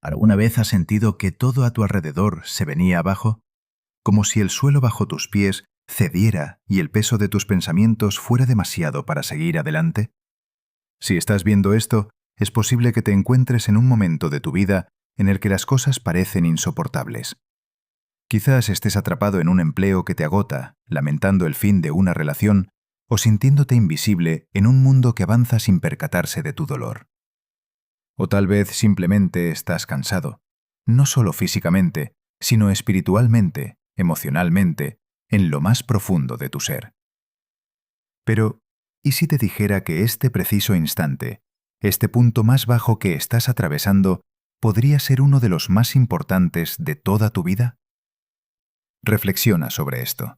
¿Alguna vez has sentido que todo a tu alrededor se venía abajo? Como si el suelo bajo tus pies cediera y el peso de tus pensamientos fuera demasiado para seguir adelante. Si estás viendo esto, es posible que te encuentres en un momento de tu vida en el que las cosas parecen insoportables. Quizás estés atrapado en un empleo que te agota, lamentando el fin de una relación o sintiéndote invisible en un mundo que avanza sin percatarse de tu dolor. O tal vez simplemente estás cansado, no solo físicamente, sino espiritualmente, emocionalmente, en lo más profundo de tu ser. Pero, ¿y si te dijera que este preciso instante, este punto más bajo que estás atravesando, podría ser uno de los más importantes de toda tu vida? Reflexiona sobre esto.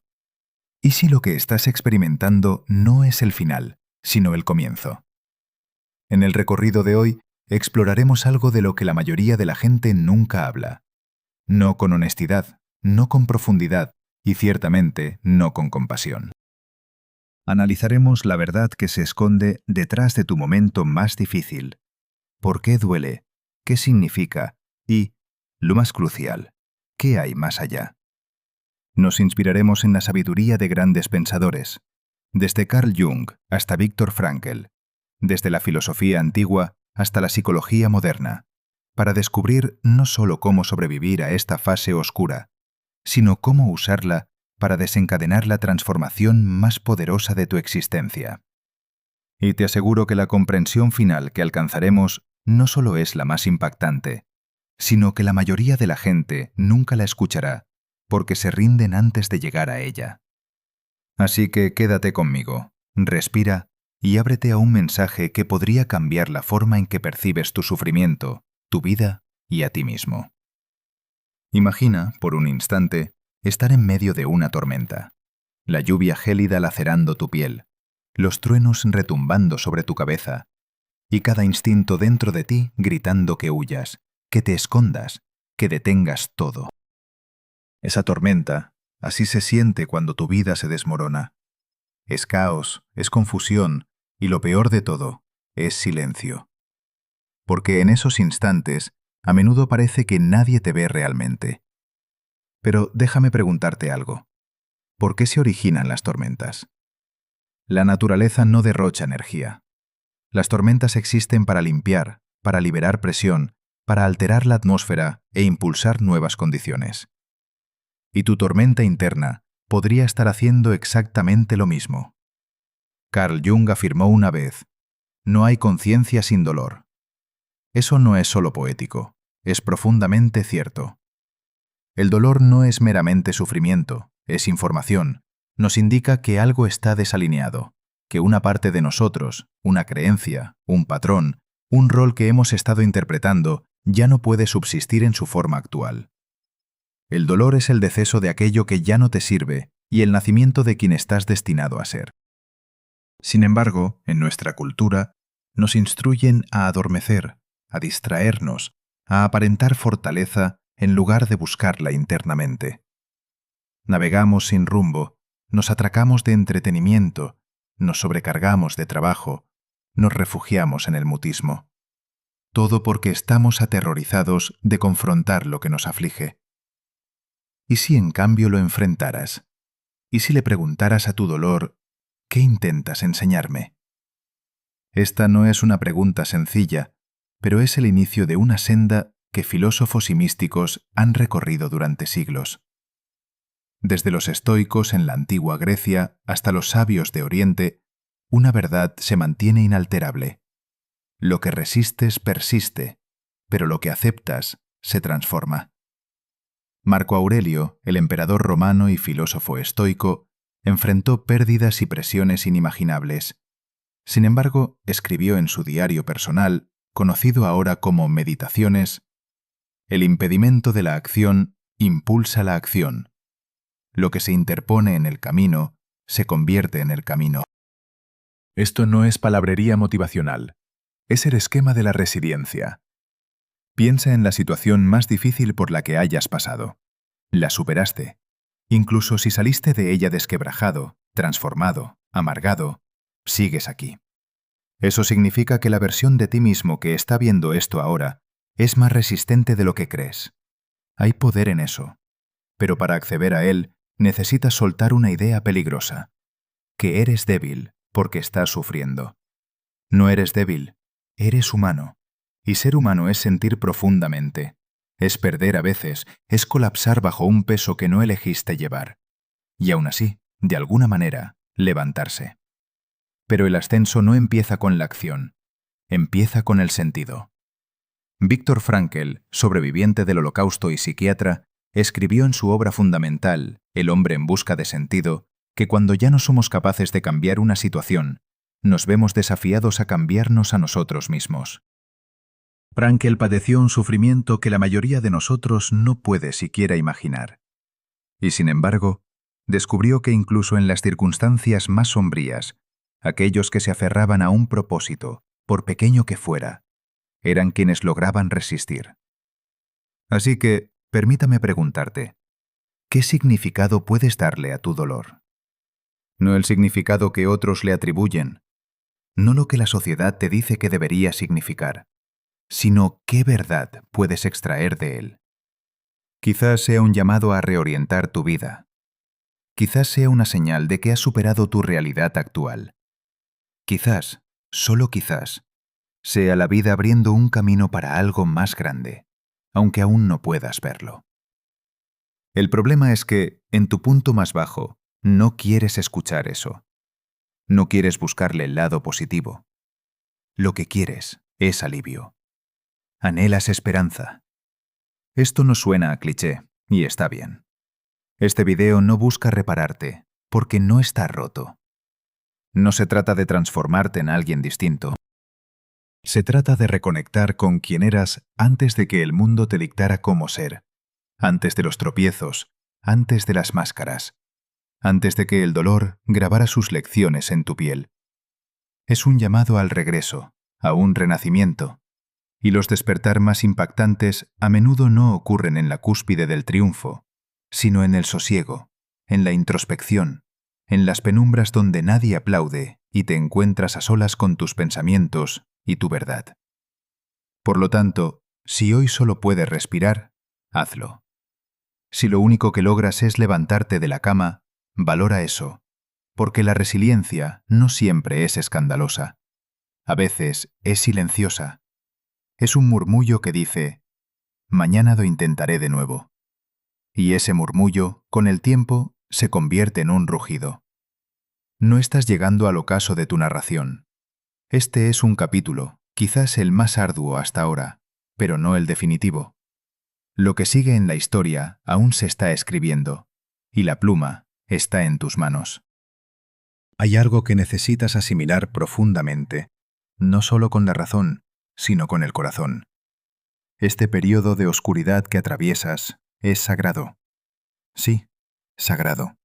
¿Y si lo que estás experimentando no es el final, sino el comienzo? En el recorrido de hoy, exploraremos algo de lo que la mayoría de la gente nunca habla. No con honestidad, no con profundidad y ciertamente no con compasión. Analizaremos la verdad que se esconde detrás de tu momento más difícil. ¿Por qué duele? ¿Qué significa? Y, lo más crucial, ¿qué hay más allá? Nos inspiraremos en la sabiduría de grandes pensadores, desde Carl Jung hasta Viktor Frankl, desde la filosofía antigua hasta la psicología moderna, para descubrir no solo cómo sobrevivir a esta fase oscura, sino cómo usarla para desencadenar la transformación más poderosa de tu existencia. Y te aseguro que la comprensión final que alcanzaremos no solo es la más impactante, sino que la mayoría de la gente nunca la escuchará, porque se rinden antes de llegar a ella. Así que quédate conmigo, respira y ábrete a un mensaje que podría cambiar la forma en que percibes tu sufrimiento, tu vida y a ti mismo. Imagina, por un instante, estar en medio de una tormenta. La lluvia gélida lacerando tu piel, los truenos retumbando sobre tu cabeza, y cada instinto dentro de ti gritando que huyas, que te escondas, que detengas todo. Esa tormenta, así se siente cuando tu vida se desmorona. Es caos, es confusión, y lo peor de todo, es silencio. Porque en esos instantes, a menudo parece que nadie te ve realmente. Pero déjame preguntarte algo. ¿Por qué se originan las tormentas? La naturaleza no derrocha energía. Las tormentas existen para limpiar, para liberar presión, para alterar la atmósfera e impulsar nuevas condiciones. Y tu tormenta interna podría estar haciendo exactamente lo mismo. Carl Jung afirmó una vez: no hay conciencia sin dolor. Eso no es solo poético, es profundamente cierto. El dolor no es meramente sufrimiento, es información. Nos indica que algo está desalineado, que una parte de nosotros, una creencia, un patrón, un rol que hemos estado interpretando, ya no puede subsistir en su forma actual. El dolor es el deceso de aquello que ya no te sirve y el nacimiento de quien estás destinado a ser. Sin embargo, en nuestra cultura, nos instruyen a adormecer, a distraernos, a aparentar fortaleza en lugar de buscarla internamente. Navegamos sin rumbo, nos atracamos de entretenimiento, nos sobrecargamos de trabajo, nos refugiamos en el mutismo. Todo porque estamos aterrorizados de confrontar lo que nos aflige. ¿Y si en cambio lo enfrentaras? ¿Y si le preguntaras a tu dolor, ¿qué intentas enseñarme? Esta no es una pregunta sencilla, pero es el inicio de una senda que filósofos y místicos han recorrido durante siglos. Desde los estoicos en la antigua Grecia hasta los sabios de Oriente, una verdad se mantiene inalterable. Lo que resistes persiste, pero lo que aceptas se transforma. Marco Aurelio, el emperador romano y filósofo estoico, enfrentó pérdidas y presiones inimaginables. Sin embargo, escribió en su diario personal, conocido ahora como Meditaciones: el impedimento de la acción impulsa la acción. Lo que se interpone en el camino se convierte en el camino. Esto no es palabrería motivacional, es el esquema de la resiliencia. Piensa en la situación más difícil por la que hayas pasado. La superaste. Incluso si saliste de ella desquebrajado, transformado, amargado, sigues aquí. Eso significa que la versión de ti mismo que está viendo esto ahora es más resistente de lo que crees. Hay poder en eso. Pero para acceder a él, necesitas soltar una idea peligrosa: que eres débil porque estás sufriendo. No eres débil, eres humano. Y ser humano es sentir profundamente. Es perder a veces, es colapsar bajo un peso que no elegiste llevar. Y aún así, de alguna manera, levantarse. Pero el ascenso no empieza con la acción, empieza con el sentido. Viktor Frankl, sobreviviente del Holocausto y psiquiatra, escribió en su obra fundamental, El hombre en busca de sentido, que cuando ya no somos capaces de cambiar una situación, nos vemos desafiados a cambiarnos a nosotros mismos. Frankl padeció un sufrimiento que la mayoría de nosotros no puede siquiera imaginar. Y sin embargo, descubrió que incluso en las circunstancias más sombrías, aquellos que se aferraban a un propósito, por pequeño que fuera, eran quienes lograban resistir. Así que, permítame preguntarte, ¿qué significado puedes darle a tu dolor? No el significado que otros le atribuyen, no lo que la sociedad te dice que debería significar, sino qué verdad puedes extraer de él. Quizás sea un llamado a reorientar tu vida. Quizás sea una señal de que has superado tu realidad actual. Quizás, solo quizás, sea la vida abriendo un camino para algo más grande, aunque aún no puedas verlo. El problema es que, en tu punto más bajo, no quieres escuchar eso. No quieres buscarle el lado positivo. Lo que quieres es alivio. Anhelas esperanza. Esto no suena a cliché, y está bien. Este video no busca repararte, porque no está roto. No se trata de transformarte en alguien distinto. Se trata de reconectar con quien eras antes de que el mundo te dictara cómo ser, antes de los tropiezos, antes de las máscaras, antes de que el dolor grabara sus lecciones en tu piel. Es un llamado al regreso, a un renacimiento. Y los despertar más impactantes a menudo no ocurren en la cúspide del triunfo, sino en el sosiego, en la introspección, en las penumbras donde nadie aplaude y te encuentras a solas con tus pensamientos y tu verdad. Por lo tanto, si hoy solo puedes respirar, hazlo. Si lo único que logras es levantarte de la cama, valora eso, porque la resiliencia no siempre es escandalosa. A veces es silenciosa. Es un murmullo que dice, mañana lo intentaré de nuevo. Y ese murmullo, con el tiempo, se convierte en un rugido. No estás llegando al ocaso de tu narración. Este es un capítulo, quizás el más arduo hasta ahora, pero no el definitivo. Lo que sigue en la historia aún se está escribiendo, y la pluma está en tus manos. Hay algo que necesitas asimilar profundamente, no solo con la razón, sino con el corazón. Este periodo de oscuridad que atraviesas es sagrado. Sí, sagrado.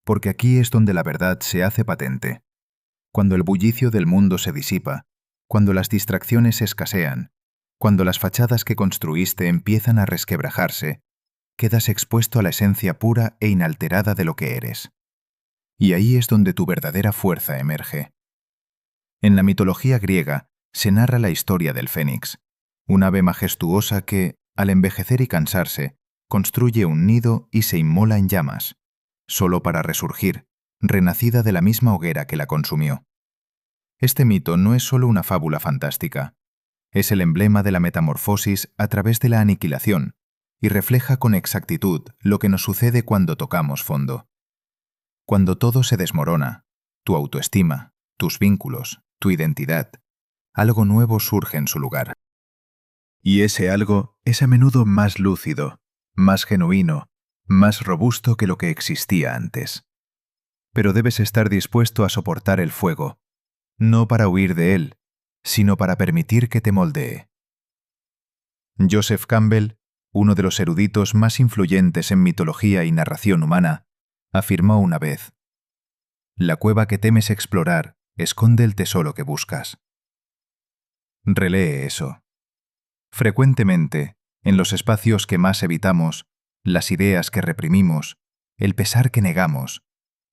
Porque aquí es donde la verdad se hace patente. Cuando el bullicio del mundo se disipa, cuando las distracciones escasean, cuando las fachadas que construiste empiezan a resquebrajarse, quedas expuesto a la esencia pura e inalterada de lo que eres. Y ahí es donde tu verdadera fuerza emerge. En la mitología griega se narra la historia del fénix, un ave majestuosa que, al envejecer y cansarse, construye un nido y se inmola en llamas, solo para resurgir, renacida de la misma hoguera que la consumió. Este mito no es solo una fábula fantástica, es el emblema de la metamorfosis a través de la aniquilación y refleja con exactitud lo que nos sucede cuando tocamos fondo. Cuando todo se desmorona, tu autoestima, tus vínculos, tu identidad, algo nuevo surge en su lugar. Y ese algo es a menudo más lúcido, más genuino, más robusto que lo que existía antes. Pero debes estar dispuesto a soportar el fuego, no para huir de él, sino para permitir que te moldee. Joseph Campbell, uno de los eruditos más influyentes en mitología y narración humana, afirmó una vez: «La cueva que temes explorar esconde el tesoro que buscas». Relee eso. Frecuentemente, en los espacios que más evitamos, las ideas que reprimimos, el pesar que negamos,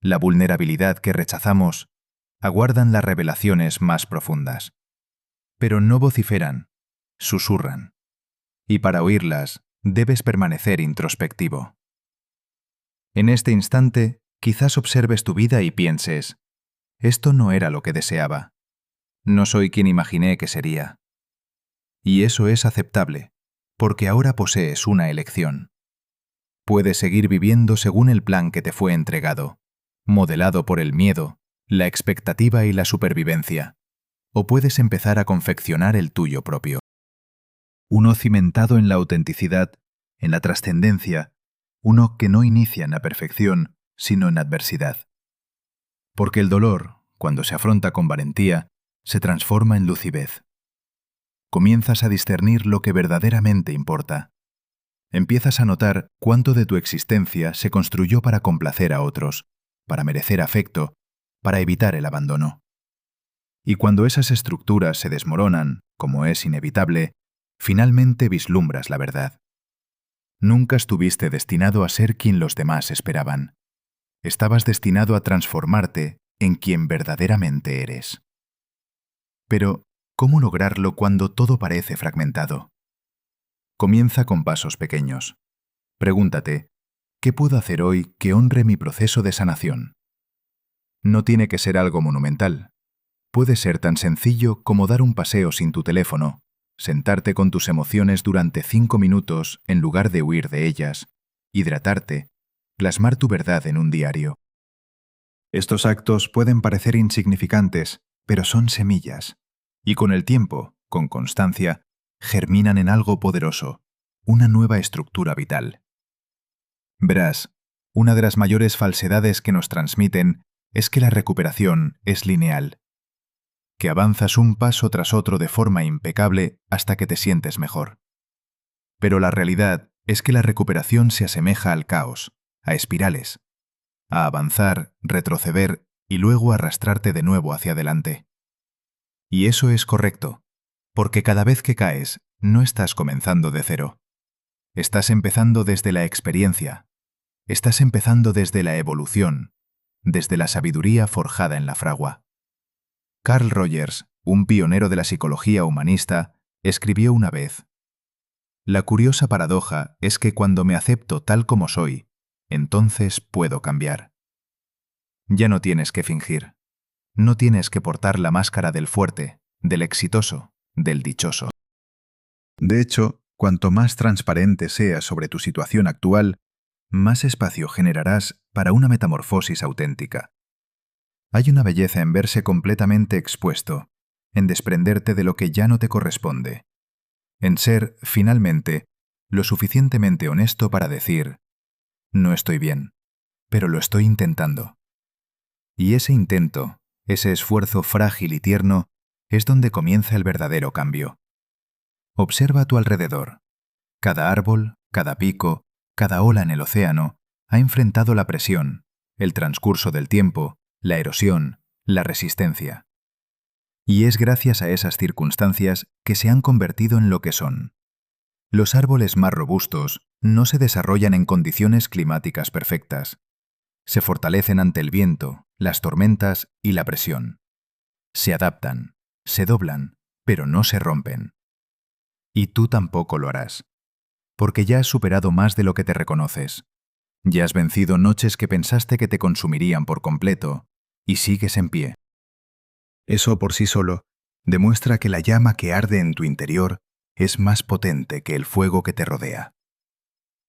la vulnerabilidad que rechazamos, aguardan las revelaciones más profundas. Pero no vociferan, susurran. Y para oírlas, debes permanecer introspectivo. En este instante, quizás observes tu vida y pienses, esto no era lo que deseaba. No soy quien imaginé que sería. Y eso es aceptable, porque ahora posees una elección. Puedes seguir viviendo según el plan que te fue entregado, modelado por el miedo, la expectativa y la supervivencia, o puedes empezar a confeccionar el tuyo propio. Uno cimentado en la autenticidad, en la trascendencia, uno que no inicia en la perfección, sino en adversidad. Porque el dolor, cuando se afronta con valentía, se transforma en lucidez. Comienzas a discernir lo que verdaderamente importa. Empiezas a notar cuánto de tu existencia se construyó para complacer a otros, para merecer afecto, para evitar el abandono. Y cuando esas estructuras se desmoronan, como es inevitable, finalmente vislumbras la verdad. Nunca estuviste destinado a ser quien los demás esperaban. Estabas destinado a transformarte en quien verdaderamente eres. Pero, ¿cómo lograrlo cuando todo parece fragmentado? Comienza con pasos pequeños. Pregúntate, ¿qué puedo hacer hoy que honre mi proceso de sanación? No tiene que ser algo monumental. Puede ser tan sencillo como dar un paseo sin tu teléfono, sentarte con tus emociones durante 5 minutos en lugar de huir de ellas, hidratarte, plasmar tu verdad en un diario. Estos actos pueden parecer insignificantes, pero son semillas, y con el tiempo, con constancia, germinan en algo poderoso, una nueva estructura vital. Verás, una de las mayores falsedades que nos transmiten es que la recuperación es lineal, que avanzas un paso tras otro de forma impecable hasta que te sientes mejor. Pero la realidad es que la recuperación se asemeja al caos, a espirales, a avanzar, retroceder y luego arrastrarte de nuevo hacia adelante. Y eso es correcto, porque cada vez que caes, no estás comenzando de cero. Estás empezando desde la experiencia, estás empezando desde la evolución, desde la sabiduría forjada en la fragua. Carl Rogers, un pionero de la psicología humanista, escribió una vez: «La curiosa paradoja es que cuando me acepto tal como soy, entonces puedo cambiar». Ya no tienes que fingir. No tienes que portar la máscara del fuerte, del exitoso, del dichoso. De hecho, cuanto más transparente seas sobre tu situación actual, más espacio generarás para una metamorfosis auténtica. Hay una belleza en verse completamente expuesto, en desprenderte de lo que ya no te corresponde, en ser, finalmente, lo suficientemente honesto para decir, no estoy bien, pero lo estoy intentando. Y ese intento, ese esfuerzo frágil y tierno, es donde comienza el verdadero cambio. Observa a tu alrededor. Cada árbol, cada pico, cada ola en el océano ha enfrentado la presión, el transcurso del tiempo, la erosión, la resistencia. Y es gracias a esas circunstancias que se han convertido en lo que son. Los árboles más robustos no se desarrollan en condiciones climáticas perfectas. Se fortalecen ante el viento, las tormentas y la presión. Se adaptan, se doblan, pero no se rompen. Y tú tampoco lo harás, porque ya has superado más de lo que te reconoces. Ya has vencido noches que pensaste que te consumirían por completo, y sigues en pie. Eso por sí solo demuestra que la llama que arde en tu interior es más potente que el fuego que te rodea.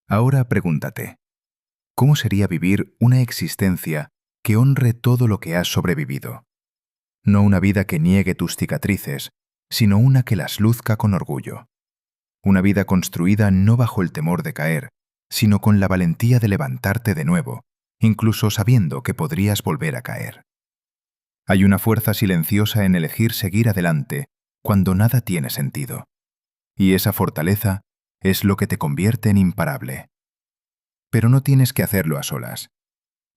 Ahora pregúntate, ¿cómo sería vivir una existencia que honre todo lo que has sobrevivido? No una vida que niegue tus cicatrices, sino una que las luzca con orgullo. Una vida construida no bajo el temor de caer, sino con la valentía de levantarte de nuevo, incluso sabiendo que podrías volver a caer. Hay una fuerza silenciosa en elegir seguir adelante cuando nada tiene sentido. Y esa fortaleza es lo que te convierte en imparable. Pero no tienes que hacerlo a solas.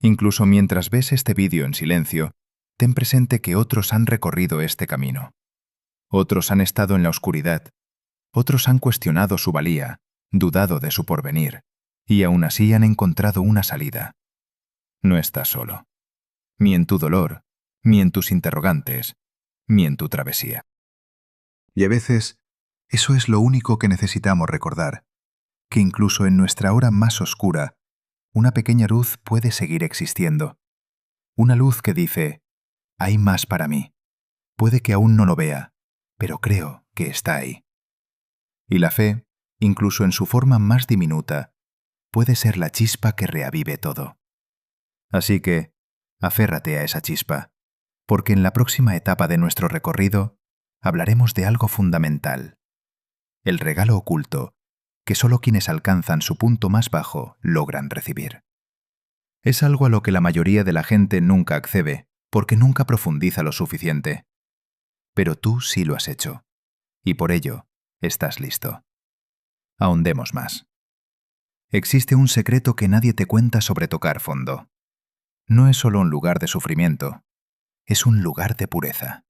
Incluso mientras ves este vídeo en silencio, ten presente que otros han recorrido este camino. Otros han estado en la oscuridad. Otros han cuestionado su valía, dudado de su porvenir, y aún así han encontrado una salida. No estás solo. Ni en tu dolor, ni en tus interrogantes, ni en tu travesía. Y a veces, Eso es lo único que necesitamos recordar, que incluso en nuestra hora más oscura, una pequeña luz puede seguir existiendo. Una luz que dice, hay más para mí. Puede que aún no lo vea, pero creo que está ahí. Y la fe, incluso en su forma más diminuta, puede ser la chispa que reavive todo. Así que, aférrate a esa chispa, porque en la próxima etapa de nuestro recorrido hablaremos de algo fundamental, el regalo oculto que solo quienes alcanzan su punto más bajo logran recibir. Es algo a lo que la mayoría de la gente nunca accede, porque nunca profundiza lo suficiente. Pero tú sí lo has hecho, y por ello estás listo. Ahondemos más. Existe un secreto que nadie te cuenta sobre tocar fondo. No es solo un lugar de sufrimiento, es un lugar de pureza.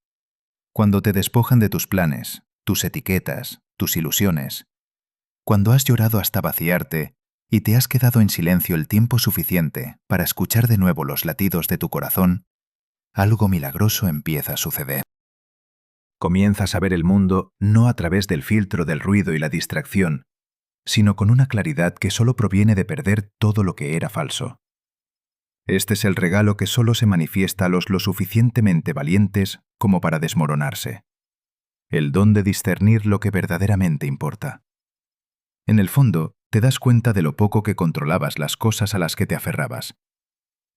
Cuando te despojan de tus planes, tus etiquetas, tus ilusiones, cuando has llorado hasta vaciarte y te has quedado en silencio el tiempo suficiente para escuchar de nuevo los latidos de tu corazón, algo milagroso empieza a suceder. Comienzas a ver el mundo no a través del filtro del ruido y la distracción, sino con una claridad que solo proviene de perder todo lo que era falso. Este es el regalo que solo se manifiesta a los lo suficientemente valientes como para desmoronarse. El don de discernir lo que verdaderamente importa. En el fondo, te das cuenta de lo poco que controlabas las cosas a las que te aferrabas.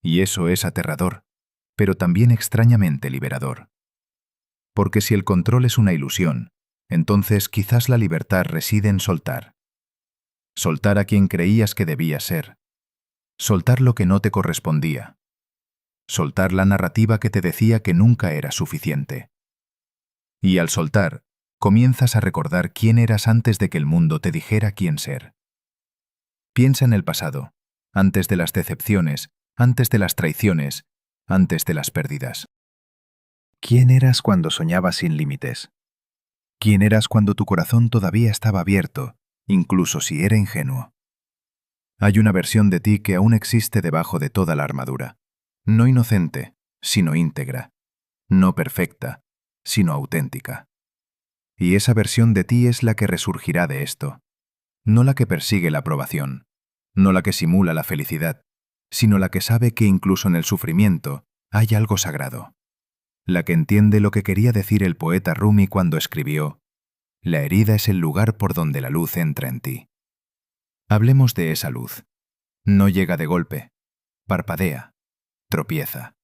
Y eso es aterrador, pero también extrañamente liberador. Porque si el control es una ilusión, entonces quizás la libertad reside en soltar. Soltar a quien creías que debías ser. Soltar lo que no te correspondía. Soltar la narrativa que te decía que nunca era suficiente. Y al soltar, comienzas a recordar quién eras antes de que el mundo te dijera quién ser. Piensa en el pasado, antes de las decepciones, antes de las traiciones, antes de las pérdidas. ¿Quién eras cuando soñabas sin límites? ¿Quién eras cuando tu corazón todavía estaba abierto, incluso si era ingenuo? Hay una versión de ti que aún existe debajo de toda la armadura. No inocente, sino íntegra. No perfecta, sino auténtica. Y esa versión de ti es la que resurgirá de esto. No la que persigue la aprobación, no la que simula la felicidad, sino la que sabe que incluso en el sufrimiento hay algo sagrado. La que entiende lo que quería decir el poeta Rumi cuando escribió: la herida es el lugar por donde la luz entra en ti. Hablemos de esa luz. No llega de golpe, parpadea, tropieza.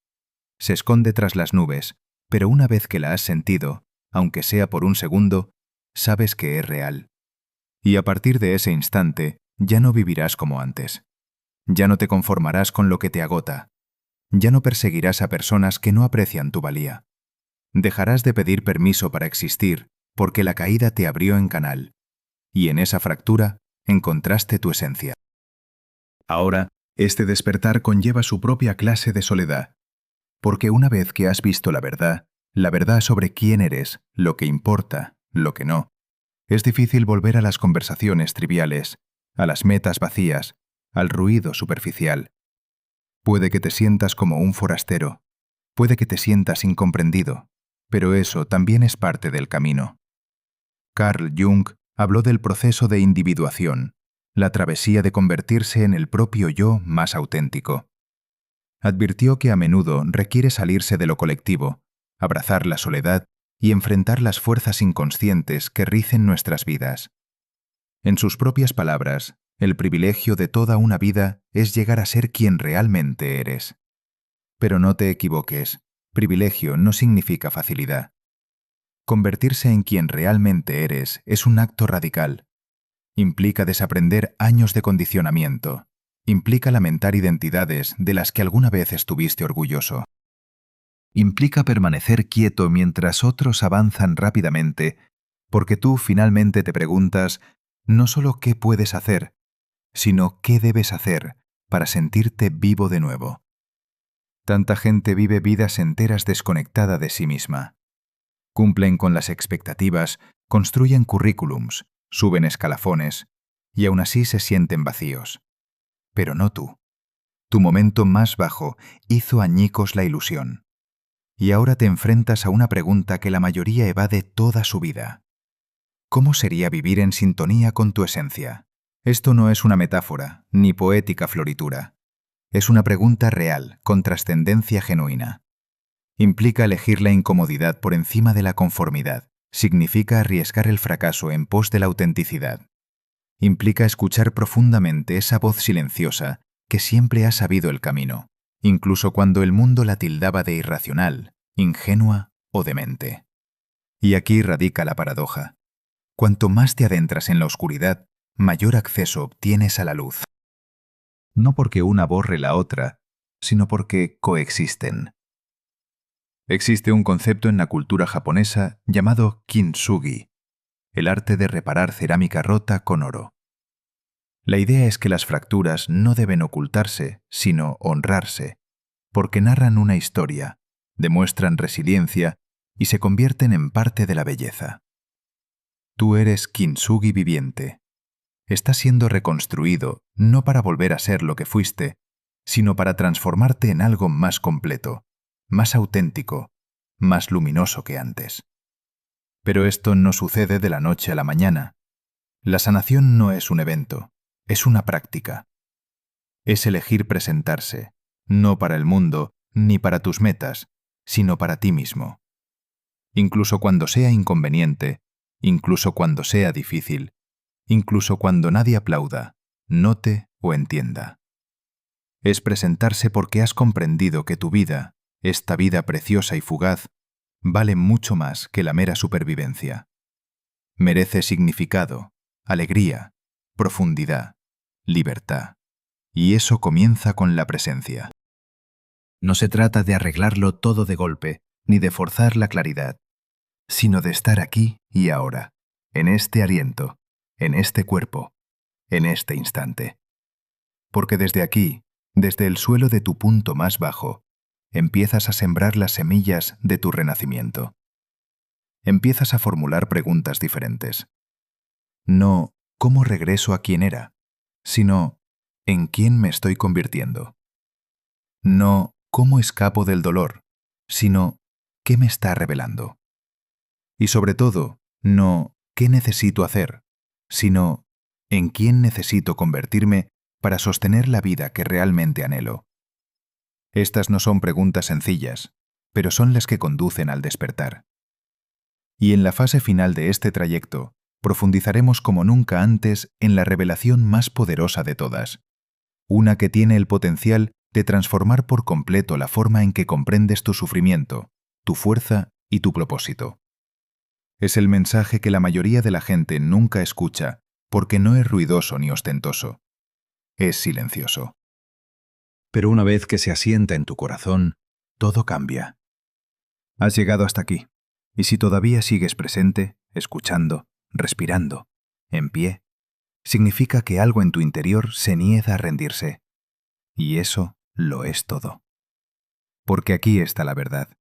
Se esconde tras las nubes, pero una vez que la has sentido, aunque sea por un segundo, sabes que es real. Y a partir de ese instante, ya no vivirás como antes. Ya no te conformarás con lo que te agota. Ya no perseguirás a personas que no aprecian tu valía. Dejarás de pedir permiso para existir, porque la caída te abrió en canal. Y en esa fractura encontraste tu esencia. Ahora, este despertar conlleva su propia clase de soledad. Porque una vez que has visto la verdad sobre quién eres, lo que importa, lo que no, es difícil volver a las conversaciones triviales, a las metas vacías, al ruido superficial. Puede que te sientas como un forastero, puede que te sientas incomprendido, pero eso también es parte del camino. Carl Jung habló del proceso de individuación, la travesía de convertirse en el propio yo más auténtico. Advirtió que a menudo requiere salirse de lo colectivo, abrazar la soledad y enfrentar las fuerzas inconscientes que ricen nuestras vidas. En sus propias palabras, el privilegio de toda una vida es llegar a ser quien realmente eres. Pero no te equivoques, privilegio no significa facilidad. Convertirse en quien realmente eres es un acto radical. Implica desaprender años de condicionamiento. Implica lamentar identidades de las que alguna vez estuviste orgulloso. Implica permanecer quieto mientras otros avanzan rápidamente, porque tú finalmente te preguntas no solo qué puedes hacer, sino qué debes hacer para sentirte vivo de nuevo. Tanta gente vive vidas enteras desconectada de sí misma. Cumplen con las expectativas, construyen currículums, suben escalafones, y aún así se sienten vacíos. Pero no tú. Tu momento más bajo hizo añicos la ilusión. Y ahora te enfrentas a una pregunta que la mayoría evade toda su vida. ¿Cómo sería vivir en sintonía con tu esencia? Esto no es una metáfora, ni poética floritura. Es una pregunta real, con trascendencia genuina. Implica elegir la incomodidad por encima de la conformidad. Significa arriesgar el fracaso en pos de la autenticidad. Implica escuchar profundamente esa voz silenciosa que siempre ha sabido el camino, incluso cuando el mundo la tildaba de irracional, ingenua o demente. Y aquí radica la paradoja. Cuanto más te adentras en la oscuridad, mayor acceso obtienes a la luz. No porque una borre la otra, sino porque coexisten. Existe un concepto en la cultura japonesa llamado kintsugi, el arte de reparar cerámica rota con oro. La idea es que las fracturas no deben ocultarse, sino honrarse, porque narran una historia, demuestran resiliencia y se convierten en parte de la belleza. Tú eres kintsugi viviente. Estás siendo reconstruido no para volver a ser lo que fuiste, sino para transformarte en algo más completo, más auténtico, más luminoso que antes. Pero esto no sucede de la noche a la mañana. La sanación no es un evento, es una práctica. Es elegir presentarse, no para el mundo ni para tus metas, sino para ti mismo. Incluso cuando sea inconveniente, incluso cuando sea difícil, incluso cuando nadie aplauda, note o entienda. Es presentarse porque has comprendido que tu vida, esta vida preciosa y fugaz, vale mucho más que la mera supervivencia. Merece significado, alegría, profundidad, libertad. Y eso comienza con la presencia. No se trata de arreglarlo todo de golpe, ni de forzar la claridad, sino de estar aquí y ahora, en este aliento, en este cuerpo, en este instante. Porque desde aquí, desde el suelo de tu punto más bajo, empiezas a sembrar las semillas de tu renacimiento. Empiezas a formular preguntas diferentes. No ¿cómo regreso a quien era?, sino ¿en quién me estoy convirtiendo? No ¿cómo escapo del dolor?, sino ¿qué me está revelando? Y sobre todo, no ¿qué necesito hacer?, sino ¿en quién necesito convertirme para sostener la vida que realmente anhelo? Estas no son preguntas sencillas, pero son las que conducen al despertar. Y en la fase final de este trayecto, profundizaremos como nunca antes en la revelación más poderosa de todas, una que tiene el potencial de transformar por completo la forma en que comprendes tu sufrimiento, tu fuerza y tu propósito. Es el mensaje que la mayoría de la gente nunca escucha porque no es ruidoso ni ostentoso. Es silencioso. Pero una vez que se asienta en tu corazón, todo cambia. Has llegado hasta aquí, y si todavía sigues presente, escuchando, respirando, en pie, significa que algo en tu interior se niega a rendirse. Y eso lo es todo. Porque aquí está la verdad,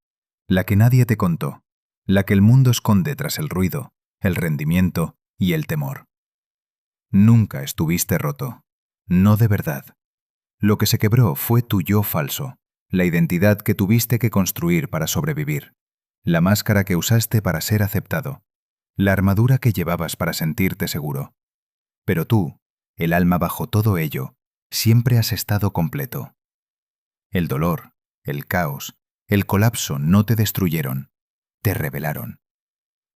la que nadie te contó, la que el mundo esconde tras el ruido, el rendimiento y el temor. Nunca estuviste roto, no de verdad. Lo que se quebró fue tu yo falso, la identidad que tuviste que construir para sobrevivir, la máscara que usaste para ser aceptado, la armadura que llevabas para sentirte seguro. Pero tú, el alma bajo todo ello, siempre has estado completo. El dolor, el caos, el colapso no te destruyeron, te revelaron.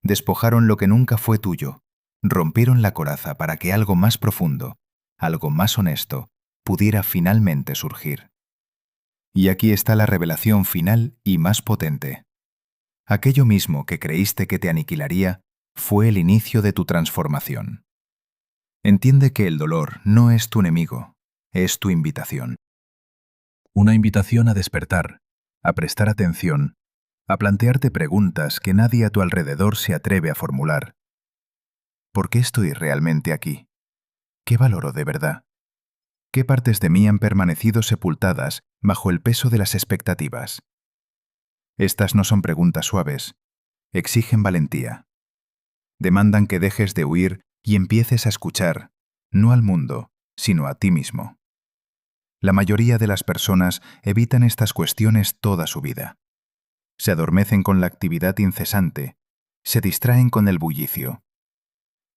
Despojaron lo que nunca fue tuyo, rompieron la coraza para que algo más profundo, algo más honesto, pudiera finalmente surgir. Y aquí está la revelación final y más potente. Aquello mismo que creíste que te aniquilaría fue el inicio de tu transformación. Entiende que el dolor no es tu enemigo, es tu invitación. Una invitación a despertar, a prestar atención, a plantearte preguntas que nadie a tu alrededor se atreve a formular. ¿Por qué estoy realmente aquí? ¿Qué valoro de verdad? ¿Qué partes de mí han permanecido sepultadas bajo el peso de las expectativas? Estas no son preguntas suaves, exigen valentía. Demandan que dejes de huir y empieces a escuchar, no al mundo, sino a ti mismo. La mayoría de las personas evitan estas cuestiones toda su vida. Se adormecen con la actividad incesante, se distraen con el bullicio.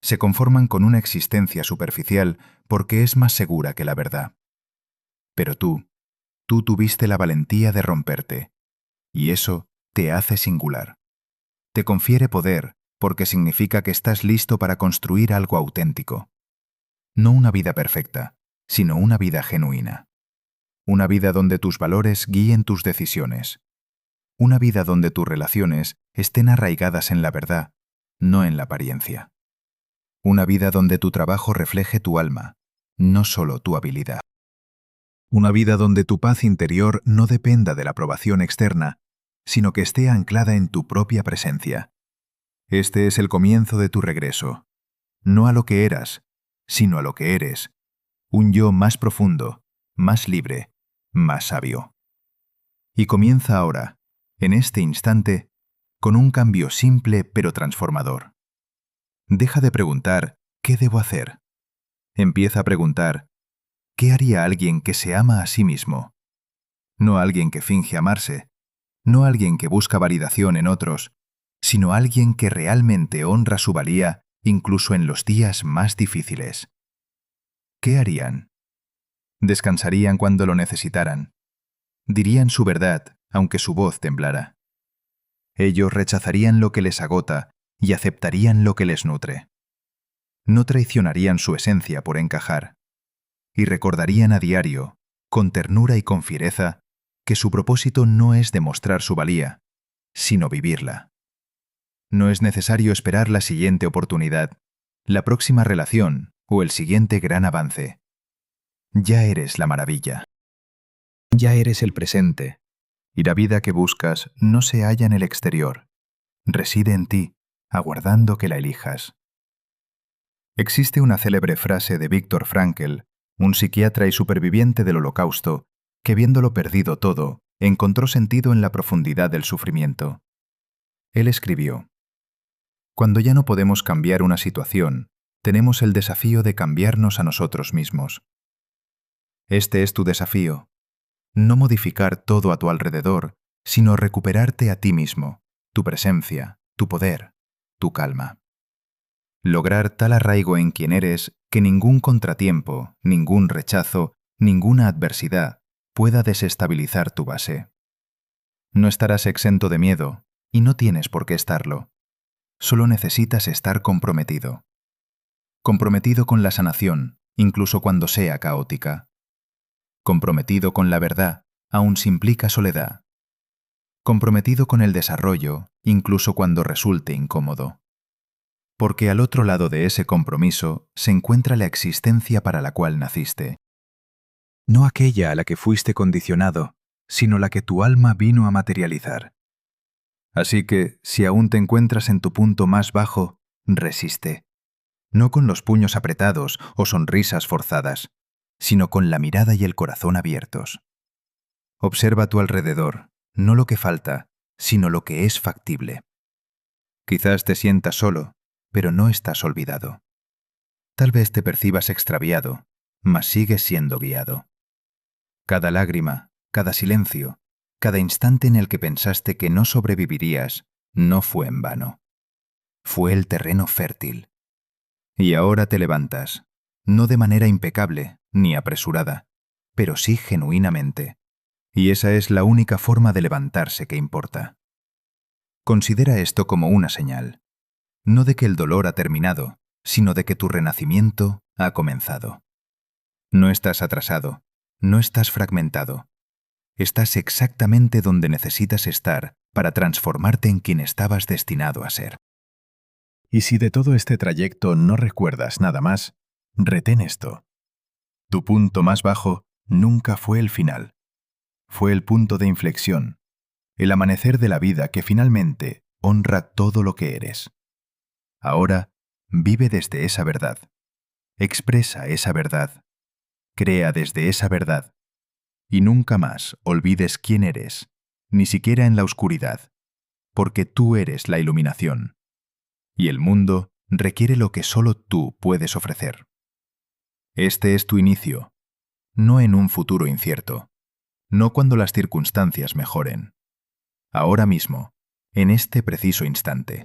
Se conforman con una existencia superficial porque es más segura que la verdad. Pero tú tuviste la valentía de romperte, y eso te hace singular. Te confiere poder porque significa que estás listo para construir algo auténtico. No una vida perfecta, sino una vida genuina. Una vida donde tus valores guíen tus decisiones. Una vida donde tus relaciones estén arraigadas en la verdad, no en la apariencia. Una vida donde tu trabajo refleje tu alma, no solo tu habilidad. Una vida donde tu paz interior no dependa de la aprobación externa, sino que esté anclada en tu propia presencia. Este es el comienzo de tu regreso, no a lo que eras, sino a lo que eres, un yo más profundo, más libre, más sabio. Y comienza ahora, en este instante, con un cambio simple pero transformador. Deja de preguntar ¿qué debo hacer? Empieza a preguntar ¿qué haría alguien que se ama a sí mismo? No alguien que finge amarse, no alguien que busca validación en otros, sino alguien que realmente honra su valía incluso en los días más difíciles. ¿Qué harían? Descansarían cuando lo necesitaran. Dirían su verdad, aunque su voz temblara. Ellos rechazarían lo que les agota y aceptarían lo que les nutre. No traicionarían su esencia por encajar. Y recordarían a diario, con ternura y con fiereza, que su propósito no es demostrar su valía, sino vivirla. No es necesario esperar la siguiente oportunidad, la próxima relación o el siguiente gran avance. Ya eres la maravilla. Ya eres el presente, y la vida que buscas no se halla en el exterior. Reside en ti, aguardando que la elijas. Existe una célebre frase de Viktor Frankl, un psiquiatra y superviviente del Holocausto, que viéndolo perdido todo, encontró sentido en la profundidad del sufrimiento. Él escribió: Cuando ya no podemos cambiar una situación, tenemos el desafío de cambiarnos a nosotros mismos. Este es tu desafío. No modificar todo a tu alrededor, sino recuperarte a ti mismo, tu presencia, tu poder, tu calma. Lograr tal arraigo en quien eres que ningún contratiempo, ningún rechazo, ninguna adversidad pueda desestabilizar tu base. No estarás exento de miedo, y no tienes por qué estarlo. Solo necesitas estar comprometido. Comprometido con la sanación, incluso cuando sea caótica. Comprometido con la verdad, aun si implica soledad. Comprometido con el desarrollo, incluso cuando resulte incómodo. Porque al otro lado de ese compromiso se encuentra la existencia para la cual naciste. No aquella a la que fuiste condicionado, sino la que tu alma vino a materializar. Así que, si aún te encuentras en tu punto más bajo, resiste. No con los puños apretados o sonrisas forzadas, sino con la mirada y el corazón abiertos. Observa a tu alrededor, no lo que falta, sino lo que es factible. Quizás te sientas solo, pero no estás olvidado. Tal vez te percibas extraviado, mas sigues siendo guiado. Cada lágrima, cada silencio, cada instante en el que pensaste que no sobrevivirías, no fue en vano. Fue el terreno fértil. Y ahora te levantas, no de manera impecable ni apresurada, pero sí genuinamente. Y esa es la única forma de levantarse que importa. Considera esto como una señal, no de que el dolor ha terminado, sino de que tu renacimiento ha comenzado. No estás atrasado, no estás fragmentado. Estás exactamente donde necesitas estar para transformarte en quien estabas destinado a ser. Y si de todo este trayecto no recuerdas nada más, retén esto. Tu punto más bajo nunca fue el final. Fue el punto de inflexión, el amanecer de la vida que finalmente honra todo lo que eres. Ahora, vive desde esa verdad. Expresa esa verdad. Crea desde esa verdad. Y nunca más olvides quién eres, ni siquiera en la oscuridad, porque tú eres la iluminación. Y el mundo requiere lo que solo tú puedes ofrecer. Este es tu inicio, no en un futuro incierto, no cuando las circunstancias mejoren. Ahora mismo, en este preciso instante.